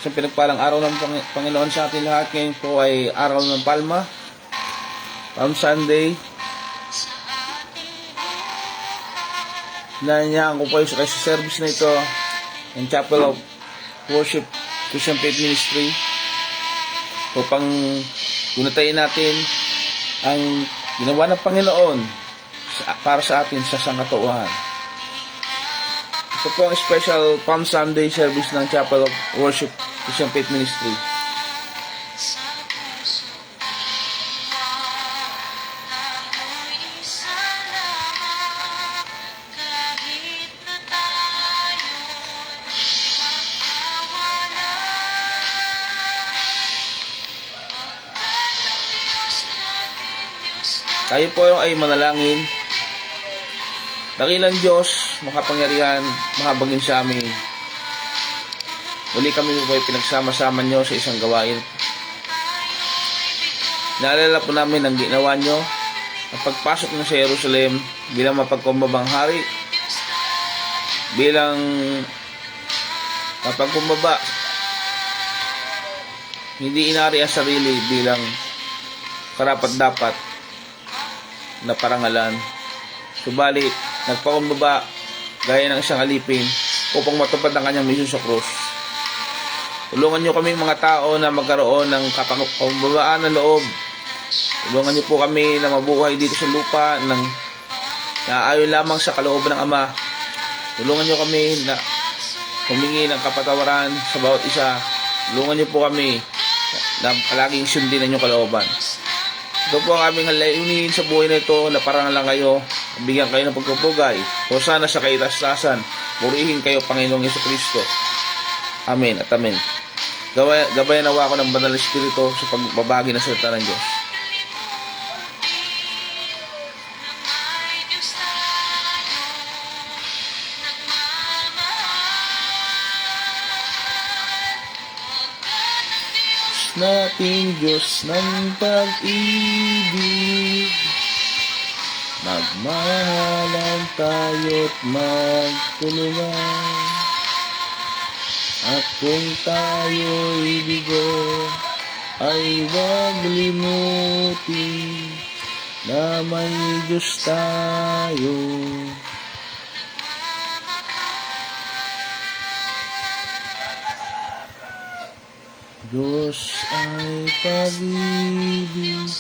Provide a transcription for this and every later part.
Sa pinagpalang araw ng Panginoon sa ating lahat, ngayon po ay araw ng Palma, Palm Sunday. Nanayaan ko po sa service na ito ng Chapel of Worship Christian Faith Ministry upang gunatayin natin ang ginawa ng Panginoon para sa atin sa sangkatauhan. Ito po ang special Palm Sunday service ng Chapel of Worship Christian Faith Ministry. Tayo po ay manalangin. Dakilang Diyos, makapangyarihan, mahabagin sa amin. Muli kami po ay pinagsama-sama nyo sa isang gawain. Naalala po namin ang ginawa nyo at pagpasok nyo sa Jerusalem bilang mapagkumbabang hari, bilang mapagkumbaba, hindi inari ang sarili bilang karapat-dapat na parangalan. Subalit, nagpakumbaba gaya ng isang alipin upang matupad ang kanyang misyon sa krus. Tulungan niyo kami mga tao na magkaroon ng kapakumbabaan ng loob. Tulungan niyo po kami na mabuhay dito sa lupa ng naayon lamang sa kalooban ng Ama. Tulungan niyo kami na humingi ng kapatawaran sa bawat isa. Tulungan niyo po kami na palaging sundin ang inyong kalooban. Ito po ang aming layunin sa buhay na ito, na parang lang kayo, bigyan kayo ng pagpupugay. O sana sa kaitastasan, purihin kayo Panginoong Jesucristo. Amen at amen. Gabayan nawa ako ng Banal na Espiritu sa pagbabagi ng salita ng Diyos. Nating Diyos ng pag-ibig, magmahalan tayo't magtulungan. At kung tayo'y bigo, ay huwag limutin na may Diyos tayo. Diyos ay pag-ibig.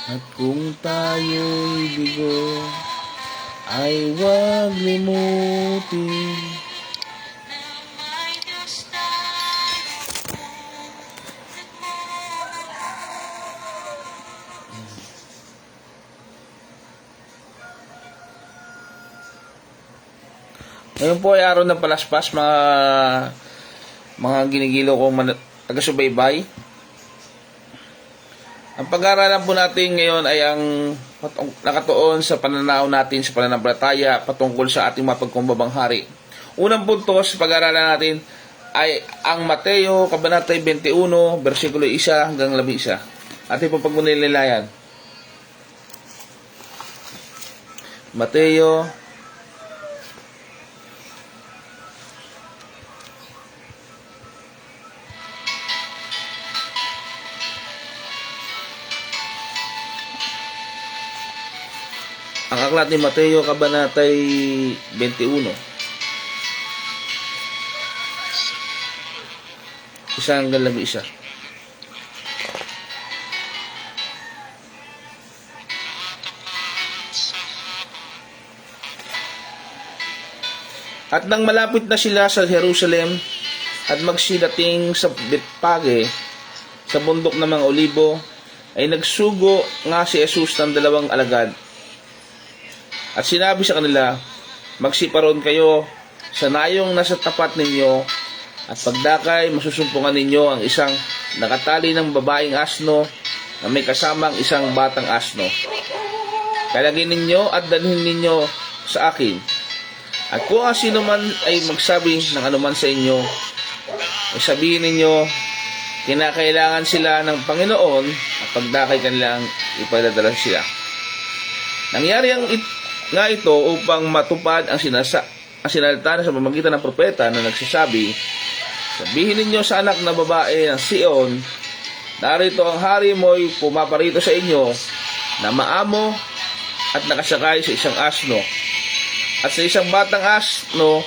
At kung tayo'y bigo, ay huwag limutin Ngayon po ay araw ng palaspas, mga ginigilo kong taga-subaybay. Ang pag-aaralan po natin ngayon ay ang nakatuon sa pananaw natin sa pananampalataya patungkol sa ating mapagkumbabang hari. Unang punto sa pag-aaralan natin ay ang Mateo, Kabanata 21, versikulo 1 hanggang 11. Ating po pagmunilayan. Mateo Ang aklat ni Mateo, Kabanata 21. Isang hanggang 11. At nang malapit na sila sa Jerusalem at magsidating sa Betpage, sa bundok ng mga Olibo, ay nagsugo nga si Jesus ng 2 alagad. At sinabi sa kanila, magsiparon kayo sa nayong nasa tapat ninyo, at pagdakay masusumpungan ninyo ang isang nakatali ng babaeng asno na may kasamang isang batang asno. Kalagin ninyo at dalhin ninyo sa akin. At kung sino man ay magsabi ng anuman sa inyo, ay sabihin ninyo, kinakailangan sila ng Panginoon at pagdakay kanilang ipagdadala siya. Nangyari nga ito upang matupad ang sinalita sa pamamagitan ng propeta na nagsasabi, sabihin ninyo sa anak na babae ng Sion, narito ang hari mo'y pumaparito sa inyo na maamo at nakasakay sa isang asno at sa isang batang asno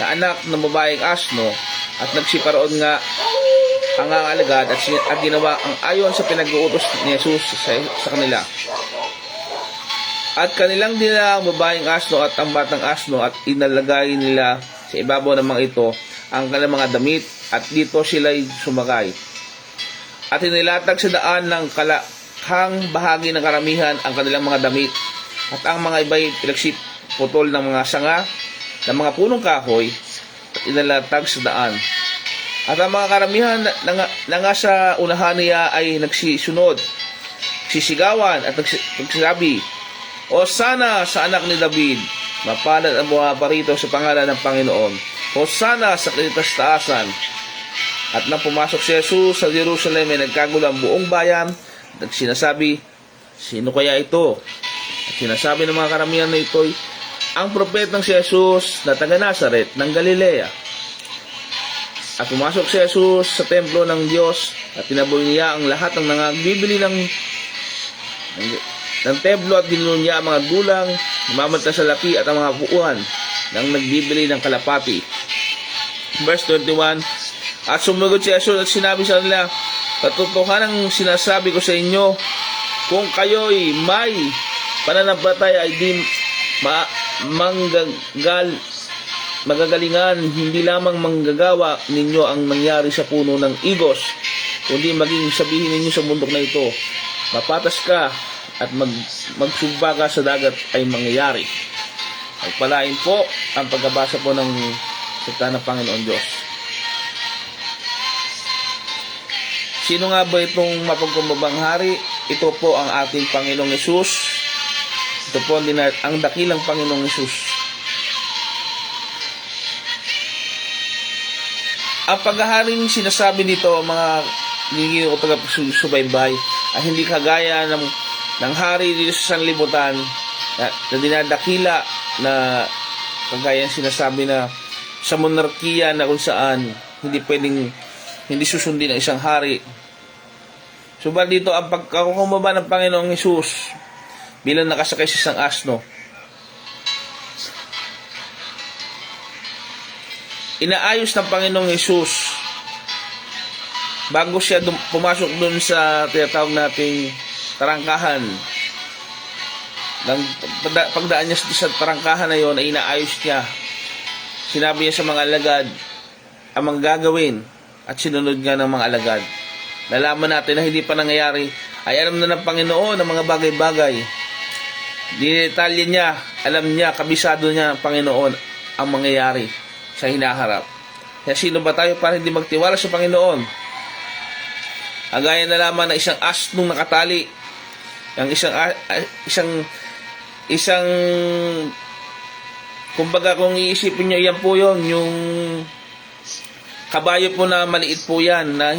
na anak ng babaeng asno at nagsiparoon nga ang alagad at ginawa ang ayon sa pinag-uutos ni Jesus sa kanila. At kanilang dinala ang babaeng asno at ang batang asno at inalagay nila sa ibabaw ng mga ito ang kanilang mga damit at dito sila'y sumakay. At inilatag sa daan ng kalakhang bahagi ng karamihan ang kanilang mga damit at ang mga iba'y pinagsiputol ng mga sanga ng mga punong kahoy at inalatag sa daan. At ang mga karamihan na nga sa unahan niya ay nagsisunod, sisigawan at nagsasabi, O sana sa anak ni David, mapalad ang bumaparito sa pangalan ng Panginoon. O sana sa kitaas-taasan. At nang pumasok si Jesus sa Jerusalem ay nagkagulo ang buong bayan at sinasabi, sino kaya ito? At sinasabi ng mga karamihan na ito'y ang propetang si Jesus na taga Nazaret ng Galilea. At pumasok si Jesus sa templo ng Diyos at tinaboy niya ang lahat ng nagbibili ng templo at ginulo niya ang mga gulang, namamanta sa lapi at ang mga puuhan ng nagbibili ng kalapati. Verse 21, At sumagot si Jesus at sinabi sa kanila, katotohanan ang sinasabi ko sa inyo, kung kayo'y may pananampalataya ay di magagalingan, hindi lamang manggagawa ninyo ang nangyari sa puno ng igos, kundi maging sabihin ninyo sa bundok na ito, mapatas ka at magsugba ka sa dagat ay mangyayari. Pagpalain po ang pagbabasa po ng salita ng Panginoon Diyos. Sino nga ba itong mapagkumbabang hari? Ito po ang ating Panginoong Hesus. Ito po ang dakilang Panginoong Hesus. Ang paghaharing sinasabi dito, mga hindi ko taga-subaybay, ay hindi kagaya ng hari dito sa sanlibutan na dinadakila na kagaya sinasabi na sa monarkiya na kung saan hindi susundin ang isang hari. Subalit dito ang pagkakumbaba ng Panginoong Hesus bilang nakasakay sa isang asno. Inaayos ng Panginoong Hesus bago siya pumasok dun sa tinatawag nating tarangkahan. Pagdaan niya sa tarangkahan na yon ay inaayos niya. Sinabi niya sa mga alagad ang mga gagawin at sinunod nga ng mga alagad. Nalaman natin na hindi pa nangyayari ay alam na ng Panginoon ang mga bagay-bagay. Dinetalye niya, alam niya, kabisado niya ng Panginoon ang mangyayari sa hinaharap. Kaya sino ba tayo para hindi magtiwala sa Panginoon? Ang gaya na lamang na isang asnong nakatali, ang isang kumbaga kung iisipin niyo, yan po yun, yung kabayo po na maliit po yan, na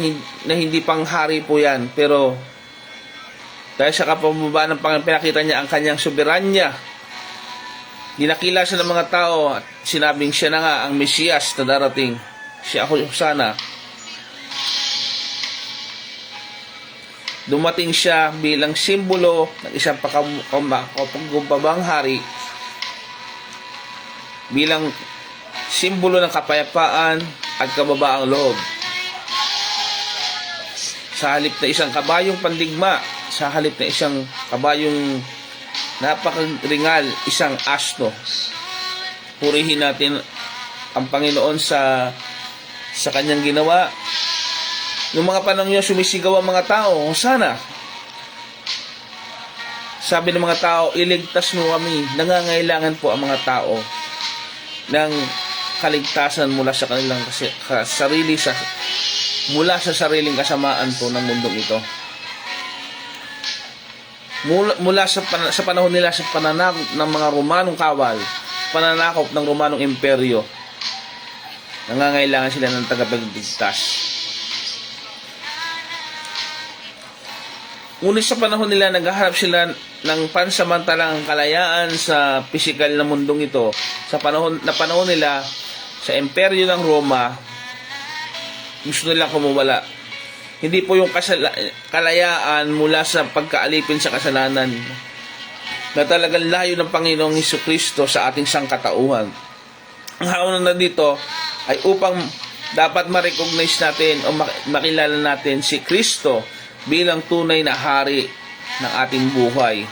hindi pang hari po yan, pero dahil sa kapababa ng Panginoon, pinakita niya ang kanyang soberanya. Dinakila siya ng mga tao at sinabing siya na nga ang Mesiyas na darating. Siya ako sana. Dumating siya bilang simbolo ng isang pagkumbabang hari, bilang simbolo ng kapayapaan at kababaang loob. Sa halip na isang kabayong pandigma, sa halip na isang kabayong napakaringal, isang asno. Purihin natin ang Panginoon sa kanyang ginawa. Noong mga panahon niya, sumisigaw ang mga tao, sana. Sabi ng mga tao, iligtas mo kami. Nangangailangan po ang mga tao ng kaligtasan mula sa kanilang mula sa sariling kasamaan po ng mundong ito. Mula sa panahon nila sa pananakop ng mga Romanong kawal, pananakop ng Romanong imperyo, nangangailangan sila ng tagapagligtas. Ngunit sa panahon nila, naghahanap sila ng pansamantalang kalayaan sa pisikal na mundong ito. Sa panahon nila, sa imperyo ng Roma, gusto nilang kumuwala. Hindi po yung kalayaan mula sa pagkaalipin sa kasalanan, na talagang layo ng Panginoong Hesukristo sa ating sangkatauhan. Ang haon na dito ay upang dapat ma-recognize natin o makilala natin si Kristo bilang tunay na hari ng ating buhay,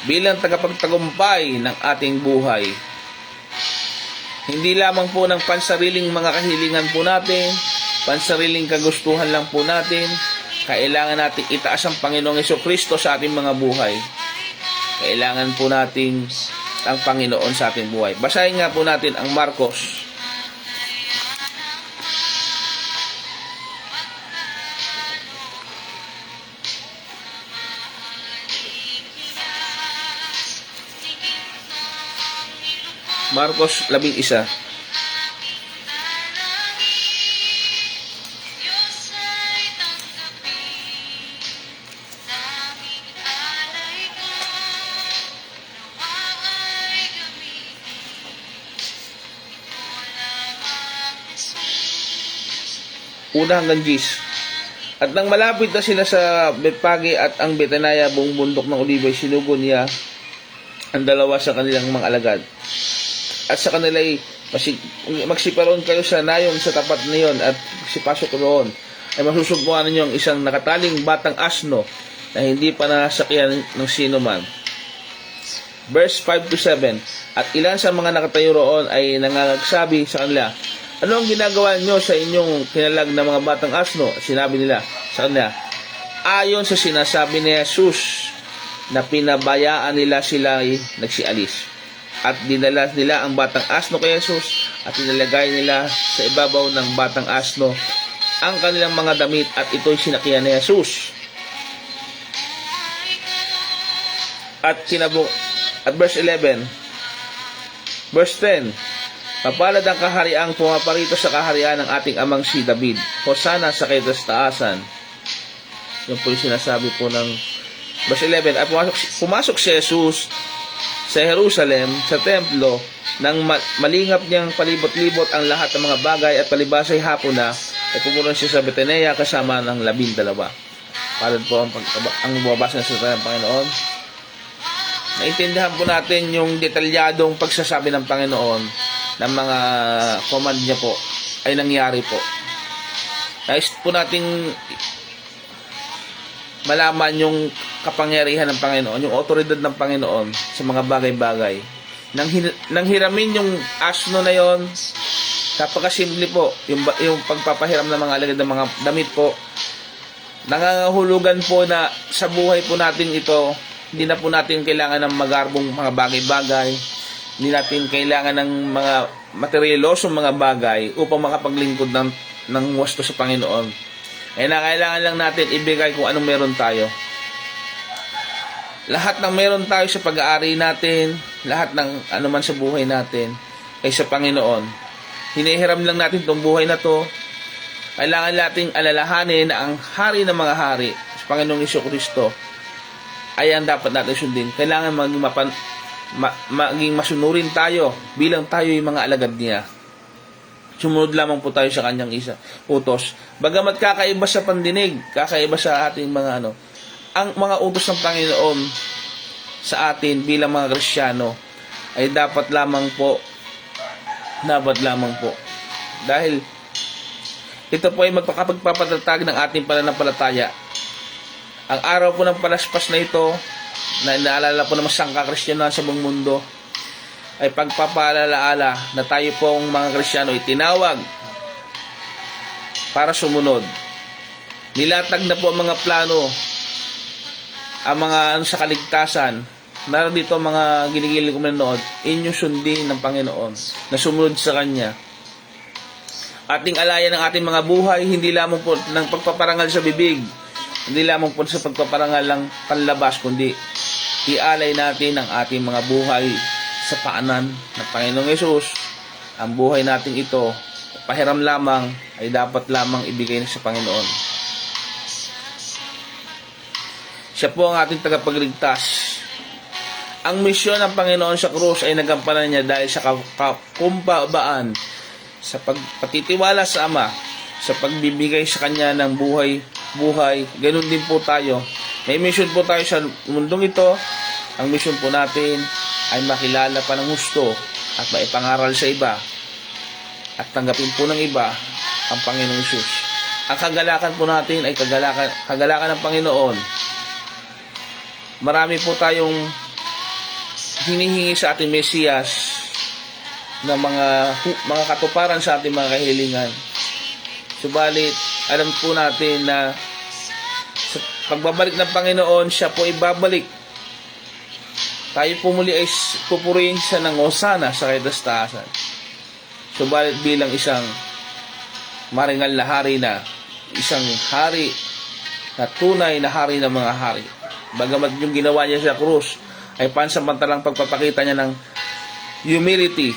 bilang tagapagtagumpay ng ating buhay. Hindi lamang po ng pansariling mga kahilingan po natin, pansariling kagustuhan lang po natin. Kailangan natin itaas ang Panginoong Hesukristo sa ating mga buhay. Kailangan po natin ang Panginoon sa ating buhay. Basahin nga po natin ang Marcos. Marcos 11. Una hanggang 10. At nang malapit na sila sa Betpage at ang Betanaya, buong bundok ng Olibay, sinugo niya ang dalawa sa kanilang mga alagad. At sa kanila'y magsiparoon kayo sa nayon sa tapat niyon, at sipasok roon ay masusumpuan ninyo ang isang nakataling batang asno na hindi pa nasakyan ng sino man. Verse 5-7. At ilan sa mga nakatayo roon ay nangangagsabi sa kanila, ano ang ginagawa niyo sa inyong kinalag na mga batang asno? At sinabi nila sa kanila, ayon sa sinasabi ni Jesus, na pinabayaan nila sila ay nagsialis. At dinala nila ang batang asno kay Jesus, at inilagay nila sa ibabaw ng batang asno ang kanilang mga damit, at ito'y sinakyan ni Jesus. At verse 11. Verse 10. Mapalad ang kahariang pumaparito sa kaharian ng ating amang si David. Hosana sa kaitastaasan. Yun po yung sinasabi po ng verse 11. At pumasok si Jesus sa Jerusalem, sa templo, nang malingap niyang palibot-libot ang lahat ng mga bagay, at palibasay hapon na, ay pumunta siya sa Betanaya kasama ng 12. Palad po ang bumabasa ng salita ng Panginoon. Naintindihan po natin yung detalyadong pagsasabi ng Panginoon ng mga command niya po ay nangyari po. Nais po nating malaman yung kapangyarihan ng Panginoon, yung otoridad ng Panginoon sa mga bagay-bagay. Nang hiramin yung asno na yon, napakasimple po, yung pagpapahiram ng mga alagad ng mga damit po. Nangangahulugan po na sa buhay po natin ito, hindi na po natin kailangan ng magarbong mga bagay-bagay, hindi natin kailangan ng mga materyalosong mga bagay upang makapaglingkod ng wasto sa Panginoon. Na kailangan lang natin ibigay kung anong meron tayo. Lahat ng meron tayo sa pag-aari natin, lahat ng anuman sa buhay natin ay sa Panginoon. Hinihiram lang natin itong buhay na to. Kailangan nating alalahanin na ang hari ng mga hari, sa Panginoong Hesukristo, ay ang dapat natin sundin. Kailangan maging masunurin tayo bilang tayo yung mga alagad niya. Sumunod lamang po tayo sa kanyang utos. Bagamat kakaiba sa pandinig, kakaiba sa ating mga ang mga utos ng Panginoon sa atin bilang mga Kristiyano ay dapat lamang po. Dahil ito po ay magpapagpapatatag ng ating pananampalataya. Ang araw po ng palaspas na ito, na inaalala po ng masangka Kristiyano sa buong mundo, ay pagpapaalala na tayo pong mga Kristiyano ay tinawag para sumunod. Nilatag na po ang mga plano, ang mga sa kaligtasan. Naroon dito mga ginigiling ko manood, inyong sundin ng Panginoon na sumunod sa Kanya. Ating alayan ng ating mga buhay, hindi lamang po ng pagpaparangal sa bibig, hindi lamang po sa pagpaparangal ng panlabas, kundi ialay natin ang ating mga buhay sa paanan ng Panginoong Hesus. Ang buhay natin ito, pahiram lamang, ay dapat lamang ibigay sa Panginoon. Siya po ang ating tagapagligtas. Ang misyon ng Panginoon sa krus ay nagampanan niya dahil sa kakumbabaan, sa pagpatitiwala sa Ama, sa pagbibigay sa Kanya ng buhay. Ganun din po tayo. May mission po tayo sa mundong ito. Ang mission po natin ay makilala pa ng gusto at maipangaral sa iba at tanggapin po ng iba ang Panginoong Hesus. Ang kagalakan po natin ay kagalakan ng Panginoon. Marami po tayong hinihingi sa ating Mesiyas na mga katuparan sa ating mga kahilingan. Subalit, alam po natin na sa pagbabalik ng Panginoon, siya po ibabalik. Tayo po muli ay pupurihin siya ng hosana sa kaitastaasan. Subalit bilang isang maringal na hari na, isang hari na tunay na hari ng mga hari. Bagamat yung ginawa niya sa krus ay pansamantalang pagpapakita niya ng humility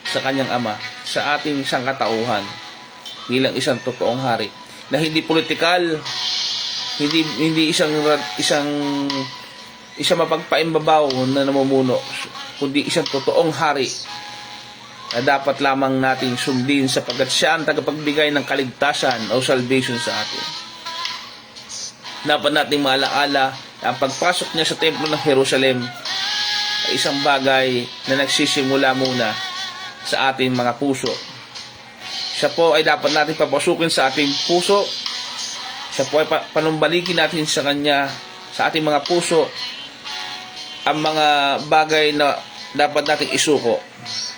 sa kanyang Ama, sa ating sangkatauhan bilang isang totoong hari na hindi politikal, hindi isang mapagpaimbabaw na namumuno, kundi isang totoong hari na dapat lamang nating sundin sapagkat siya ang tagapagbigay ng kaligtasan o salvation sa atin. Dapat nating maalaala na ang pagpasok niya sa templo ng Jerusalem ay isang bagay na nagsisimula muna sa ating mga puso. Siya po ay dapat natin papasukin sa ating puso. Siya po ay panumbalikin natin sa Kanya, sa ating mga puso, ang mga bagay na dapat nating isuko.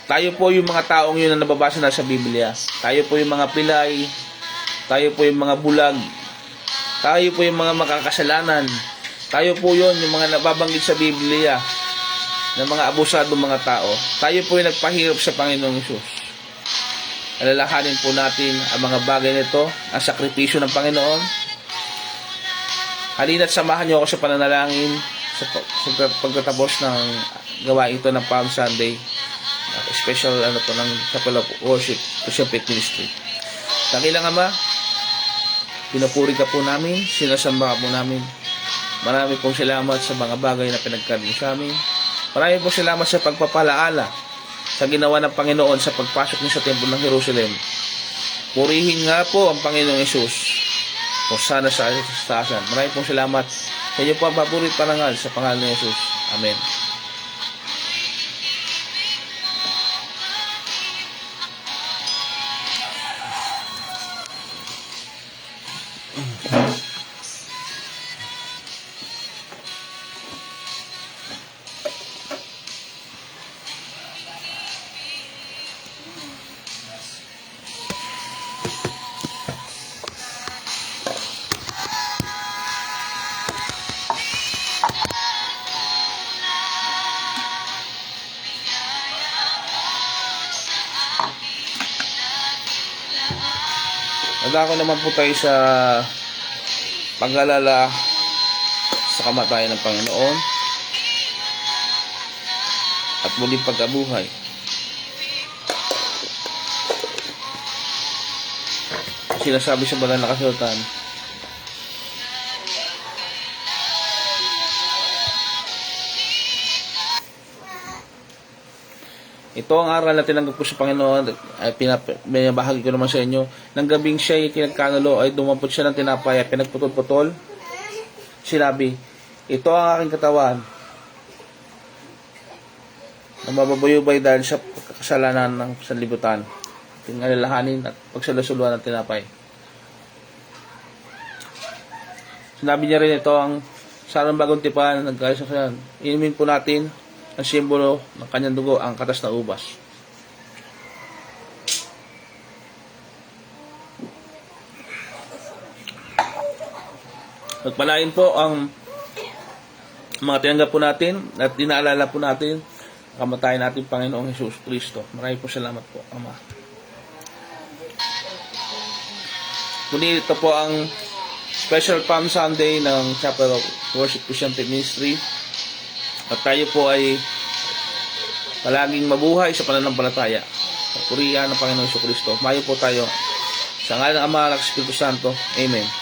Tayo po yung mga taong yun na nababasa na sa Biblia. Tayo po yung mga pilay. Tayo po yung mga bulag. Tayo po yung mga makakasalanan. Tayo po yun, yung mga nababanggit sa Biblia ng mga abusadong mga tao. Tayo po yung nagpahirap sa Panginoong Hesus. Alalahanin po natin ang mga bagay nito, ang sakripisyo ng Panginoon. Halina't samahan niyo ako sa pananalangin sa pagtatapos ng gawain ito ng Palm Sunday. Special ng Chapel of Worship to Shepherd Ministry. Dakilang Ama, pinupuri ka po namin, sinasamba ka po namin. Marami pong salamat sa mga bagay na pinagkaroon sa amin. Marami pong salamat sa pagpapalaala sa ginawa ng Panginoon sa pagpasok niya sa templo ng Jerusalem. Purihin nga po ang Panginoong Hesus o sana sa istaasan. Marami pong salamat sa inyo po ang paborit parangal sa pangalan ni Hesus. Amen. Nagdako naman po tayo sa pag-alala sa kamatayan ng Panginoon at muling pagkabuhay. Sinasabi sa banal na kasulatan, ito ang aral na tinanggap ko sa Panginoon ay pinabahagi ko naman sa inyo. Nang gabing siya ay kinagkanulo ay dumampot siya ng tinapay at pinagputol-putol. Sinabi, ito ang aking katawan na mababayubay dahil sa kasalanan ng sanlibutan. Tingalalahanin at pagsalasuluhan ng tinapay. Sinabi niya rin ito ang sarang bagong tipan ng kasasayan. Inumin po natin ang simbolo ng kanyang dugo, ang katas na ubas. Pagpalain po ang mga tinanggap po natin at dinaalala po natin kamatayan natin Panginoong Hesus Kristo. Maraming po salamat po, Ama. Muli ito po ang special Palm Sunday ng Chapel of Worship to Shepherd Ministry. At tayo po ay palaging mabuhay sa pananampalataya. Purihan ng Panginoong Kristo. Mayo po tayo. Sa ngalan ng Ama at Espiritu Santo. Amen.